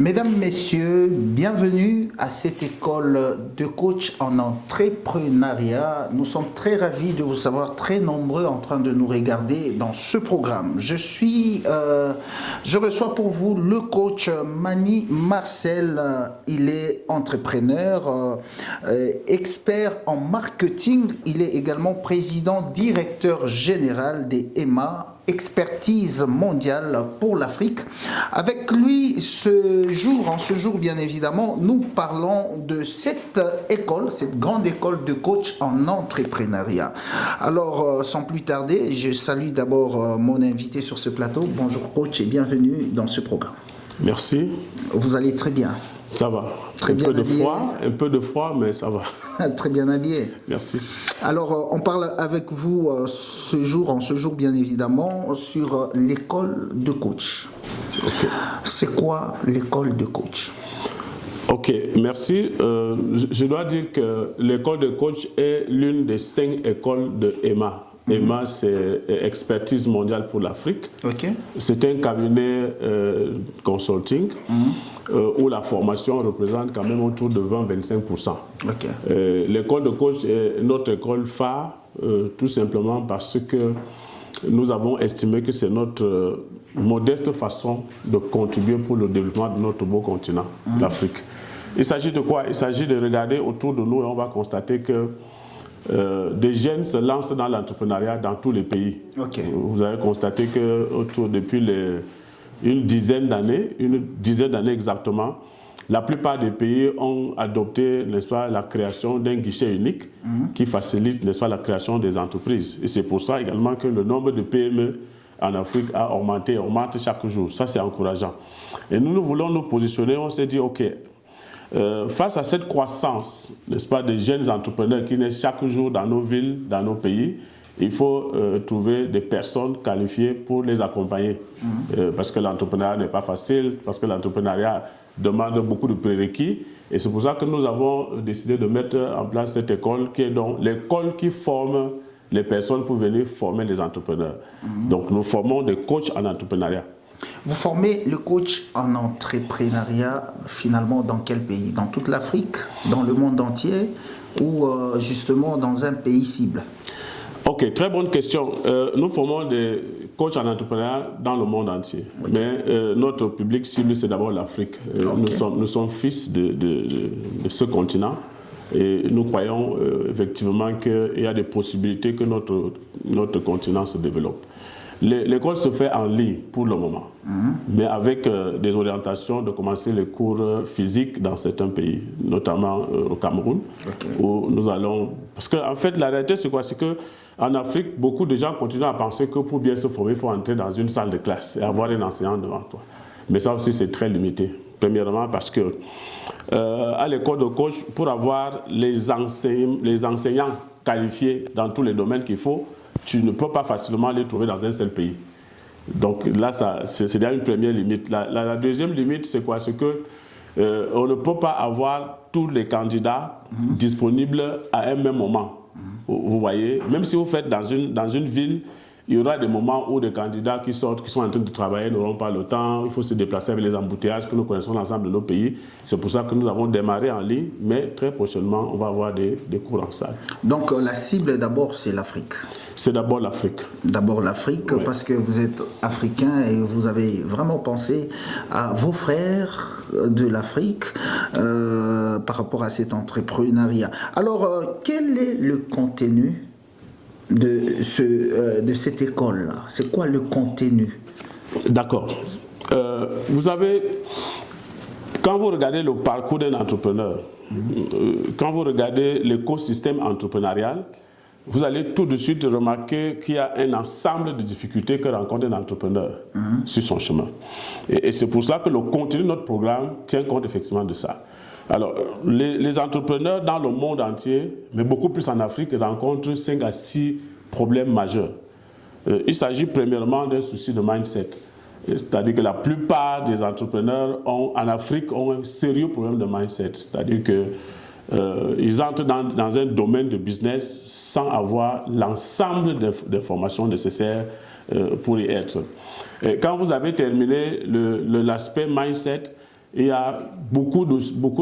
Mesdames, Messieurs, bienvenue à cette école de coach en entrepreneuriat. Nous sommes très ravis de vous savoir très nombreux en train de nous regarder dans ce programme. Je reçois pour vous le coach Mani Marcel. Il est entrepreneur, expert en marketing. Il est également président directeur général des EMA, expertise mondiale pour l'Afrique. Avec lui, en ce jour bien évidemment, nous parlons de cette école, cette grande école de coach en entrepreneuriat. Alors, sans plus tarder, je salue d'abord mon invité sur ce plateau. Bonjour coach et bienvenue dans ce programme. Merci. Vous allez très bien. Ça va. Très bien habillé. Un peu de froid, mais ça va. Très bien habillé. Merci. Alors, on parle avec vous en ce jour bien évidemment, sur l'école de coach. Okay. C'est quoi l'école de coach? Ok, merci. Je dois dire que l'école de coach est l'une des 5 écoles de EMA. EMA, c'est Expertise mondiale pour l'Afrique. Okay. C'est un cabinet consulting où la formation représente quand même autour de 20-25%. Okay. L'école de coach est notre école phare, tout simplement parce que nous avons estimé que c'est notre modeste façon de contribuer pour le développement de notre beau continent, l'Afrique. Il s'agit de quoi? Il s'agit de regarder autour de nous et on va constater que des jeunes se lancent dans l'entrepreneuriat dans tous les pays. Okay. Vous avez constaté que depuis une dizaine d'années exactement, la plupart des pays ont adopté, n'est-ce pas, la création d'un guichet unique qui facilite, n'est-ce pas, la création des entreprises. Et c'est pour ça également que le nombre de PME en Afrique a augmenté chaque jour. Ça, c'est encourageant. Et nous voulons nous positionner, on s'est dit, OK, face à cette croissance, n'est-ce pas, des jeunes entrepreneurs qui naissent chaque jour dans nos villes, dans nos pays, il faut trouver des personnes qualifiées pour les accompagner. Parce que l'entrepreneuriat n'est pas facile, parce que l'entrepreneuriat demande beaucoup de prérequis. Et c'est pour ça que nous avons décidé de mettre en place cette école qui est donc l'école qui forme les personnes pour venir former les entrepreneurs. Donc nous formons des coachs en entrepreneuriat. Vous formez le coach en entrepreneuriat finalement dans quel pays? Dans toute l'Afrique, dans le monde entier ou justement dans un pays cible? Ok, très bonne question. Nous formons des coachs en entrepreneuriat dans le monde entier. Okay. Mais notre public cible, c'est d'abord l'Afrique. Okay. Nous sommes fils de ce continent. Et nous croyons effectivement qu'il y a des possibilités que notre continent se développe. L'école se fait en ligne pour le moment, mais avec des orientations de commencer les cours physiques dans certains pays, notamment au Cameroun, où nous allons... Parce qu'en fait, la réalité, c'est quoi? C'est qu'en Afrique, beaucoup de gens continuent à penser que pour bien se former, il faut entrer dans une salle de classe et avoir un enseignant devant toi. Mais ça aussi, c'est très limité. Premièrement, parce que à l'école de coach, pour avoir les enseignants qualifiés dans tous les domaines qu'il faut, tu ne peux pas facilement les trouver dans un seul pays. Donc là, c'est déjà une première limite. La deuxième limite, c'est quoi? C'est que on ne peut pas avoir tous les candidats disponibles à un même moment. Vous voyez, même si vous faites dans une ville, il y aura des moments où des candidats qui sortent, qui sont en train de travailler, n'auront pas le temps. Il faut se déplacer avec les embouteillages que nous connaissons l'ensemble de nos pays. C'est pour ça que nous avons démarré en ligne, mais très prochainement, on va avoir des cours en salle. Donc la cible d'abord, c'est l'Afrique. C'est d'abord l'Afrique. D'abord l'Afrique, oui. Parce que vous êtes africain et vous avez vraiment pensé à vos frères de l'Afrique par rapport à cet entrepreneuriat. Alors, quel est le contenu de cette école-là? C'est quoi le contenu? D'accord. Vous avez, quand vous regardez le parcours d'un entrepreneur, quand vous regardez l'écosystème entrepreneurial, vous allez tout de suite remarquer qu'il y a un ensemble de difficultés que rencontre un entrepreneur sur son chemin. Et c'est pour ça que le contenu de notre programme tient compte effectivement de ça. Alors, les entrepreneurs dans le monde entier, mais beaucoup plus en Afrique, rencontrent 5 à 6 problèmes majeurs. Il s'agit premièrement d'un souci de mindset. C'est-à-dire que la plupart des entrepreneurs en Afrique ont un sérieux problème de mindset. C'est-à-dire qu'ils entrent dans un domaine de business sans avoir l'ensemble des formations nécessaires pour y être. Et quand vous avez terminé l'aspect mindset, il y a beaucoup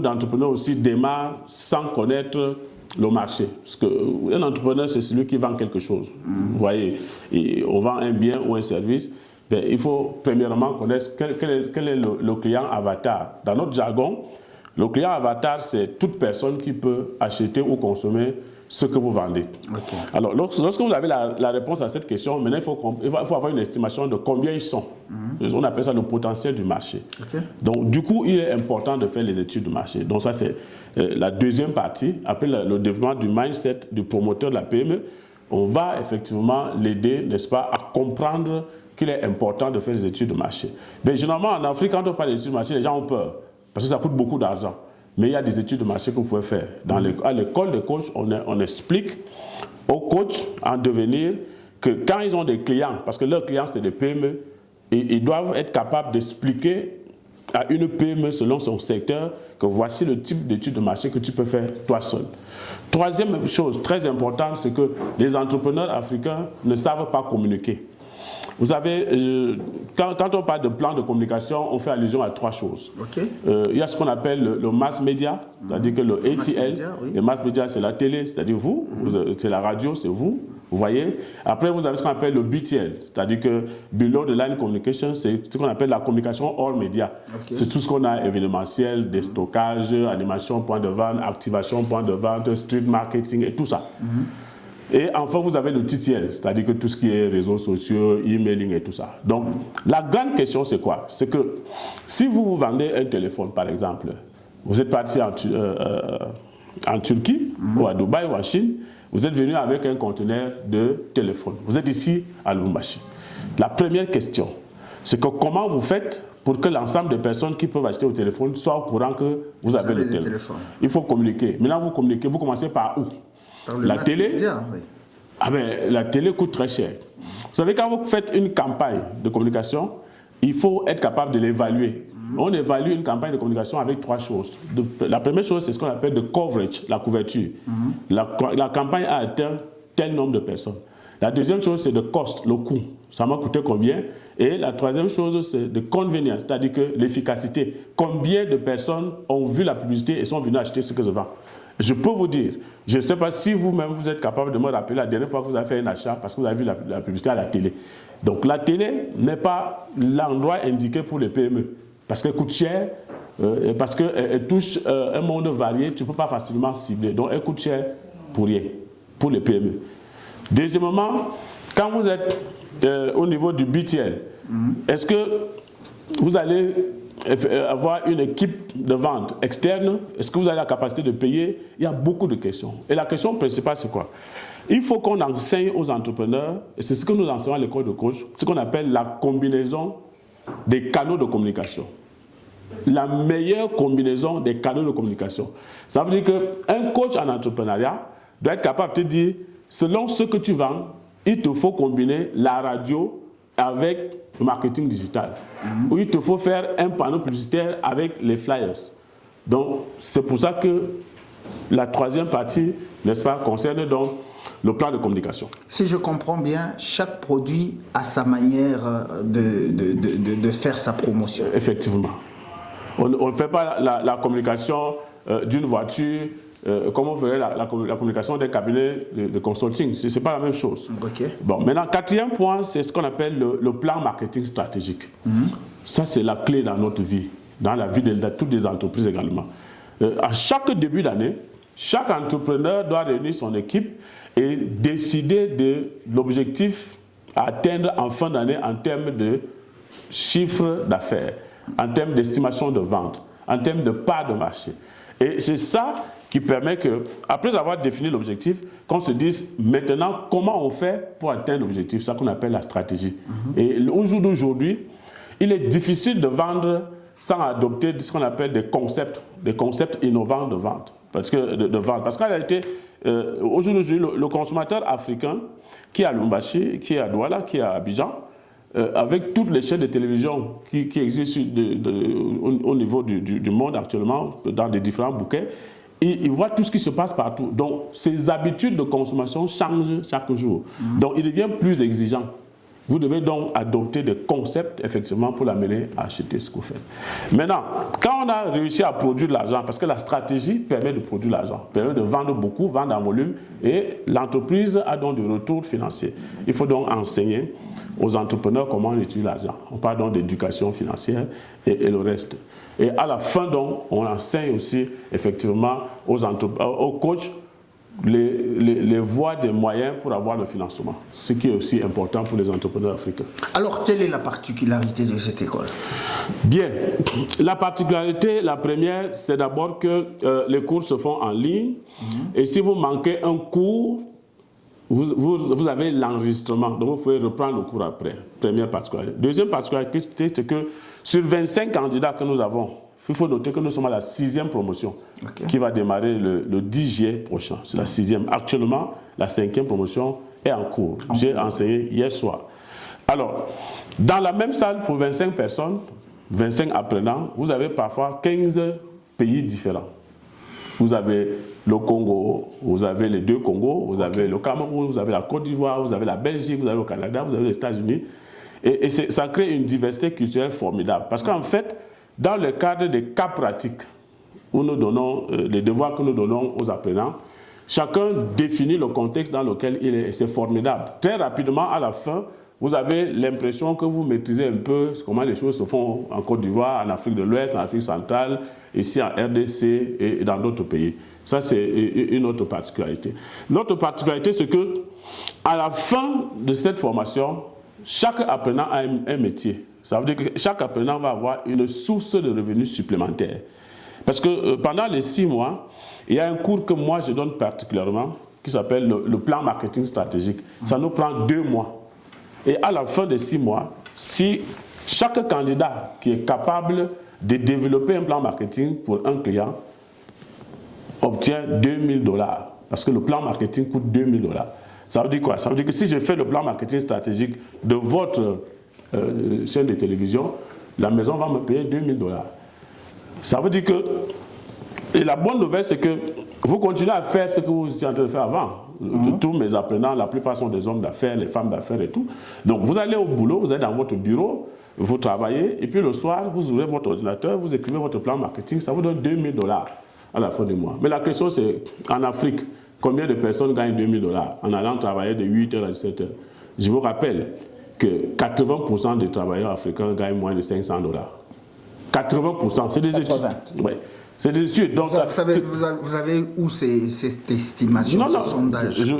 d'entrepreneurs aussi démarrent sans connaître le marché. Parce qu'un entrepreneur, c'est celui qui vend quelque chose. Vous voyez, on vend un bien ou un service. Ben, il faut premièrement connaître quel est le client avatar. Dans notre jargon, le client avatar, c'est toute personne qui peut acheter ou consommer ce que vous vendez. Okay. Alors, lorsque vous avez la réponse à cette question, maintenant, il faut avoir une estimation de combien ils sont. On appelle ça le potentiel du marché. Okay. Donc, du coup, il est important de faire les études du marché. Donc, ça, c'est la deuxième partie. Après le développement du mindset du promoteur de la PME, on va effectivement l'aider, n'est-ce pas, à comprendre qu'il est important de faire les études de marché. Mais généralement, en Afrique, quand on parle d'études de marché, les gens ont peur, parce que ça coûte beaucoup d'argent. Mais il y a des études de marché que vous pouvez faire. À l'école de coach, on explique aux coachs en devenir que quand ils ont des clients, parce que leurs clients, c'est des PME, ils doivent être capables d'expliquer à une PME selon son secteur que voici le type d'études de marché que tu peux faire toi seul. Troisième chose très importante, c'est que les entrepreneurs africains ne savent pas communiquer. Vous savez, quand on parle de plan de communication, on fait allusion à trois choses. Okay. Il y a ce qu'on appelle le mass media, c'est-à-dire que le ATL, le mass media, c'est la télé, c'est-à-dire vous, c'est la radio, c'est vous voyez. Après, vous avez ce qu'on appelle le BTL, c'est-à-dire que below the line communication, c'est ce qu'on appelle la communication hors média. Okay. C'est tout ce qu'on a, événementiel, déstockage, animation, point de vente, activation, point de vente, street marketing et tout ça. Et enfin, vous avez le TTL, c'est-à-dire que tout ce qui est réseaux sociaux, emailing et tout ça. Donc, la grande question, c'est quoi? C'est que si vous vendez un téléphone, par exemple, vous êtes parti en Turquie, ou à Dubaï, ou en Chine, vous êtes venu avec un conteneur de téléphone. Vous êtes ici à Lubumbashi. La première question, c'est que comment vous faites pour que l'ensemble des personnes qui peuvent acheter au téléphone soient au courant que vous avez le téléphone. Il faut communiquer. Maintenant, vous communiquez, vous commencez par où? La télé, oui. Ah ben, la télé coûte très cher. Vous savez, quand vous faites une campagne de communication, il faut être capable de l'évaluer. On évalue une campagne de communication avec trois choses. La première chose, c'est ce qu'on appelle le coverage, la couverture. La campagne a atteint tel nombre de personnes. La deuxième chose, c'est le cost, le coût. Ça m'a coûté combien? Et la troisième chose, c'est de convenience, c'est-à-dire que l'efficacité. Combien de personnes ont vu la publicité et sont venues acheter ce que je vends? Je peux vous dire, je ne sais pas si vous-même vous êtes capable de me rappeler la dernière fois que vous avez fait un achat parce que vous avez vu la publicité à la télé. Donc la télé n'est pas l'endroit indiqué pour les PME parce qu'elle coûte cher, parce qu'elle touche un monde varié, tu ne peux pas facilement cibler. Donc elle coûte cher pour rien, pour les PME. Deuxièmement, quand vous êtes au niveau du BTL, est-ce que vous allez avoir une équipe de vente externe? Est-ce que vous avez la capacité de payer? Il y a beaucoup de questions. Et la question principale, c'est quoi? Il faut qu'on enseigne aux entrepreneurs, et c'est ce que nous enseignons à l'école de coach, ce qu'on appelle la combinaison des canaux de communication. La meilleure combinaison des canaux de communication. Ça veut dire qu'un coach en entrepreneuriat doit être capable de te dire, selon ce que tu vends, il te faut combiner la radio avec le marketing digital. Où il te faut faire un panneau publicitaire avec les flyers. Donc, c'est pour ça que la troisième partie, n'est-ce pas, concerne donc le plan de communication. Si je comprends bien, chaque produit a sa manière de faire sa promotion. Effectivement. On ne fait pas la communication d'une voiture comme on ferait la communication d'un cabinet de consulting. Ce n'est pas la même chose. Okay. Bon, maintenant, quatrième point, c'est ce qu'on appelle le plan marketing stratégique. Ça, c'est la clé dans notre vie, dans la vie de toutes les entreprises également. À chaque début d'année, chaque entrepreneur doit réunir son équipe et décider de l'objectif à atteindre en fin d'année en termes de chiffre d'affaires, en termes d'estimation de vente, en termes de part de marché. Et c'est ça qui permet que, après avoir défini l'objectif, qu'on se dise maintenant comment on fait pour atteindre l'objectif, ça qu'on appelle la stratégie. Et au jour d'aujourd'hui, il est difficile de vendre sans adopter ce qu'on appelle des concepts innovants de vente. Parce qu'en réalité, au jour d'aujourd'hui, le consommateur africain qui est à Lubumbashi, qui est à Douala, qui est à Abidjan, avec toutes les chaînes de télévision qui existent au niveau du monde actuellement, dans les différents bouquets, il voit tout ce qui se passe partout. Donc, ses habitudes de consommation changent chaque jour. Donc, il devient plus exigeant. Vous devez donc adopter des concepts, effectivement, pour l'amener à acheter ce que vous faites. Maintenant, quand on a réussi à produire de l'argent, parce que la stratégie permet de produire de l'argent, permet de vendre beaucoup, vendre en volume, et l'entreprise a donc du retour financier. Il faut donc enseigner aux entrepreneurs comment on utilise l'argent. On parle donc d'éducation financière et le reste. Et à la fin, donc, on enseigne aussi, effectivement, aux coachs les voies, des moyens pour avoir le financement, ce qui est aussi important pour les entrepreneurs africains. Alors, quelle est la particularité de cette école? Bien, la particularité, la première, c'est d'abord que les cours se font en ligne, et si vous manquez un cours, vous avez l'enregistrement, donc vous pouvez reprendre le cours après. Première particularité. Deuxième particularité, c'est que sur 25 candidats que nous avons, il faut noter que nous sommes à la 6e promotion qui va démarrer le 10 juillet prochain. C'est la 6e. Actuellement, la 5e promotion est en cours. J'ai enseigné hier soir. Alors, dans la même salle pour 25 personnes, 25 apprenants, vous avez parfois 15 pays différents. Vous avez le Congo, vous avez les 2 Congos, vous avez le Cameroun, vous avez la Côte d'Ivoire, vous avez la Belgique, vous avez le Canada, vous avez les États-Unis. Et ça crée une diversité culturelle formidable. Parce qu'en fait, dans le cadre des cas pratiques, où nous donnons les devoirs que nous donnons aux apprenants, chacun définit le contexte dans lequel il est, et c'est formidable. Très rapidement, à la fin, vous avez l'impression que vous maîtrisez un peu comment les choses se font en Côte d'Ivoire, en Afrique de l'Ouest, en Afrique centrale, ici en RDC et dans d'autres pays. Ça, c'est une autre particularité. L'autre particularité, c'est que à la fin de cette formation, chaque apprenant a un métier. Ça veut dire que chaque apprenant va avoir une source de revenus supplémentaire. Parce que pendant les 6 mois, il y a un cours que moi je donne particulièrement, qui s'appelle le plan marketing stratégique. Ça nous prend 2 mois. Et à la fin des 6 mois, si chaque candidat qui est capable de développer un plan marketing pour un client obtient $2000. Parce que le plan marketing coûte $2000. Ça veut dire quoi? Ça veut dire que si je fais le plan marketing stratégique de votre chaîne de télévision, la maison va me payer $2000. Ça veut dire que, et la bonne nouvelle, c'est que vous continuez à faire ce que vous étiez en train de faire avant. Tous mes apprenants, la plupart sont des hommes d'affaires, les femmes d'affaires et tout. Donc vous allez au boulot, vous êtes dans votre bureau, vous travaillez, et puis le soir, vous ouvrez votre ordinateur, vous écrivez votre plan marketing, ça vous donne $2000 à la fin du mois. Mais la question c'est, en Afrique, combien de personnes gagnent $2000 en allant travailler de 8h à 17h? Je vous rappelle que 80% des travailleurs africains gagnent moins de $500. 80%, c'est des études. Ouais. C'est des études. Donc, vous avez où cette estimation, ce sondage?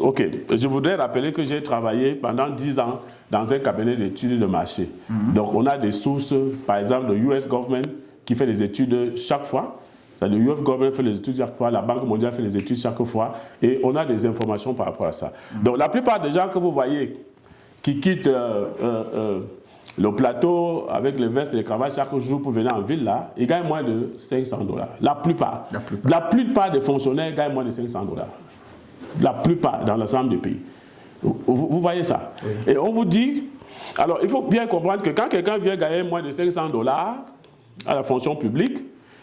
Ok, je voudrais rappeler que j'ai travaillé pendant 10 ans dans un cabinet d'études de marché. Donc on a des sources, par exemple le US Government qui fait des études chaque fois. Le US Government fait les études chaque fois, la Banque mondiale fait les études chaque fois, et on a des informations par rapport à ça. Donc la plupart des gens que vous voyez qui quittent le plateau avec les vestes et les cravates chaque jour pour venir en ville, là, ils gagnent moins de $500. La plupart des fonctionnaires gagnent moins de $500. La plupart dans l'ensemble des pays. Vous voyez ça? Oui. Et on vous dit, alors il faut bien comprendre que quand quelqu'un vient gagner moins de $500 à la fonction publique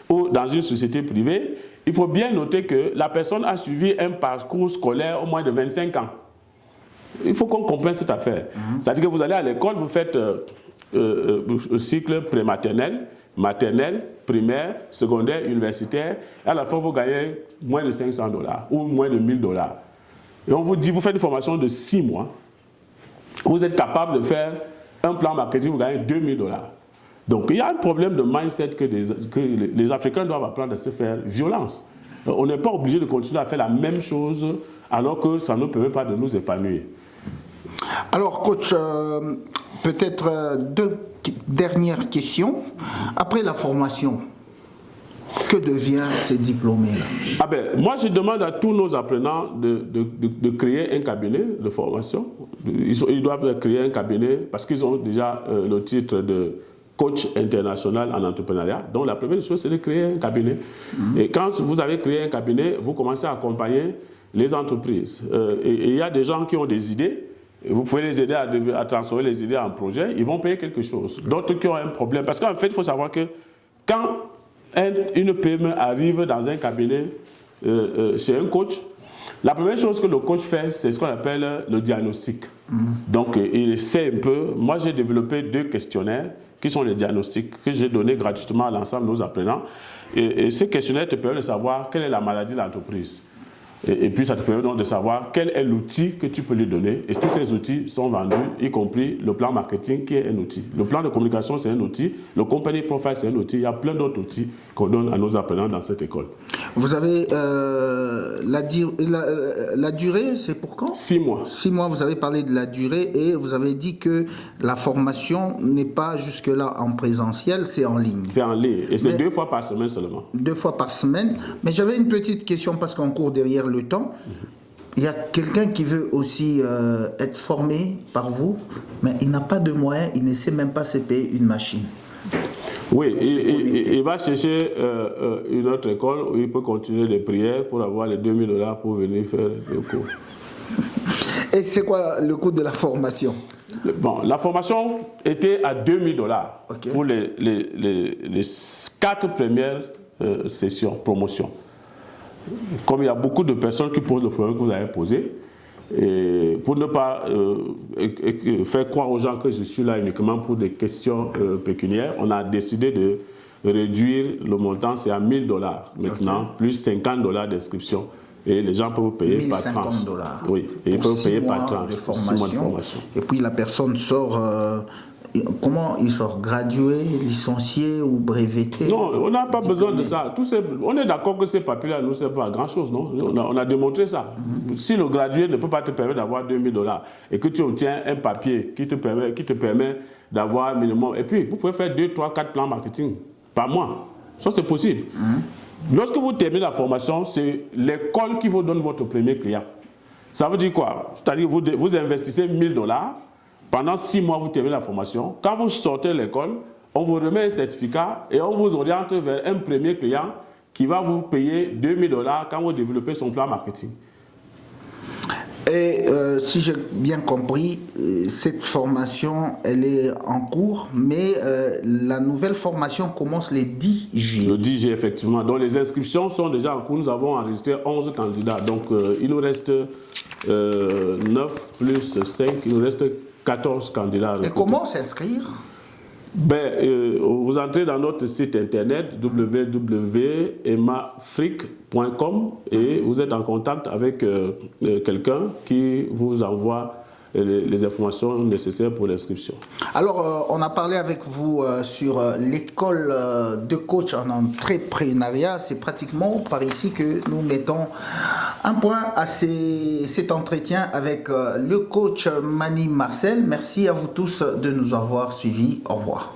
ou dans une société privée, il faut bien noter que la personne a suivi un parcours scolaire au moins de 25 ans. Il faut qu'on comprenne cette affaire. C'est-à-dire que vous allez à l'école, vous faites le cycle prématernel, maternelle, primaire, secondaire, universitaire, et à la fin vous gagnez moins de $500 ou moins de $1000. Et on vous dit, vous faites une formation de 6 mois, vous êtes capable de faire un plan marketing, vous gagnez $2000. Donc il y a un problème de mindset que les Africains doivent apprendre à se faire violence. On n'est pas obligé de continuer à faire la même chose alors que ça ne permet pas de nous épanouir. Alors coach, peut-être 2 dernières questions. Après la formation, que devient ces diplômés-là? Moi, je demande à tous nos apprenants de créer un cabinet de formation. Ils doivent créer un cabinet parce qu'ils ont déjà le titre de coach international en entrepreneuriat. Donc, la première chose, c'est de créer un cabinet. Et quand vous avez créé un cabinet, vous commencez à accompagner les entreprises. Et il y a des gens qui ont des idées. Vous pouvez les aider à transformer les idées en projet. Ils vont payer quelque chose. D'autres qui ont un problème. Parce qu'en fait, il faut savoir que quand une PME arrive dans un cabinet chez un coach, La première chose que le coach fait, c'est ce qu'on appelle le diagnostic. Donc, il sait un peu. Moi, j'ai développé 2 questionnaires qui sont les diagnostics que j'ai donnés gratuitement à l'ensemble de nos apprenants. Et ces questionnaires te permettent de savoir quelle est la maladie de l'entreprise. Et puis, ça te permet donc de savoir quel est l'outil que tu peux lui donner. Et tous ces outils sont vendus, y compris le plan marketing qui est un outil. Le plan de communication, c'est un outil. Le company profile, c'est un outil. Il y a plein d'autres outils qu'on donne à nos apprenants dans cette école. Vous avez la durée, c'est pour quand? 6 mois. 6 mois, vous avez parlé de la durée et vous avez dit que la formation n'est pas jusque-là en présentiel, c'est en ligne. C'est en ligne et c'est 2 fois par semaine seulement. 2 fois par semaine. Mais j'avais une petite question parce qu'on court derrière le temps. Il y a quelqu'un qui veut aussi être formé par vous, mais il n'a pas de moyens, il ne sait même pas se payer une machine. Oui, il va chercher une autre école où il peut continuer les prières pour avoir les $2000 pour venir faire le cours. Et c'est quoi le coût de la formation? Bon, la formation était à $2000 pour les 4 premières sessions, promotions. Comme il y a beaucoup de personnes qui posent le problème que vous avez posé, et pour ne pas faire croire aux gens que je suis là uniquement pour des questions pécuniaires, on a décidé de réduire le montant, c'est à $1000 maintenant, plus $50 d'inscription. Et les gens peuvent payer par tranche. $1050. Oui, et ils peuvent payer par tranche. 6 mois de formation. Et puis la personne sort. Comment il sort? Gradué, licencié ou breveté? Non, on n'a pas besoin de ça. On est d'accord que ces papiers-là ne servent pas à grand-chose, non? On a démontré ça. Si le gradué ne peut pas te permettre d'avoir $2000 et que tu obtiens un papier qui te permet d'avoir un minimum, et puis vous pouvez faire 2, 3, 4 plans marketing par mois. Ça, c'est possible. Lorsque vous terminez la formation, c'est l'école qui vous donne votre premier client. Ça veut dire quoi? C'est-à-dire que vous investissez $1000. Pendant 6 mois, vous terminez la formation. Quand vous sortez de l'école, on vous remet un certificat et on vous oriente vers un premier client qui va vous payer $2000 quand vous développez son plan marketing. Et si j'ai bien compris, cette formation, elle est en cours, mais la nouvelle formation commence le 10 juillet. Le 10 juillet, effectivement. Donc les inscriptions sont déjà en cours. Nous avons enregistré 11 candidats. Donc il nous reste 9 plus 5, il nous reste 14 candidats. Et comment s'inscrire? Vous entrez dans notre site internet www.emafrique.com et vous êtes en contact avec quelqu'un qui vous envoie les informations nécessaires pour l'inscription. Alors, on a parlé avec vous sur l'école de coach en entrepreneuriat. C'est pratiquement par ici que nous mettons un point à cet entretien avec le coach Mani Marcel. Merci à vous tous de nous avoir suivis. Au revoir.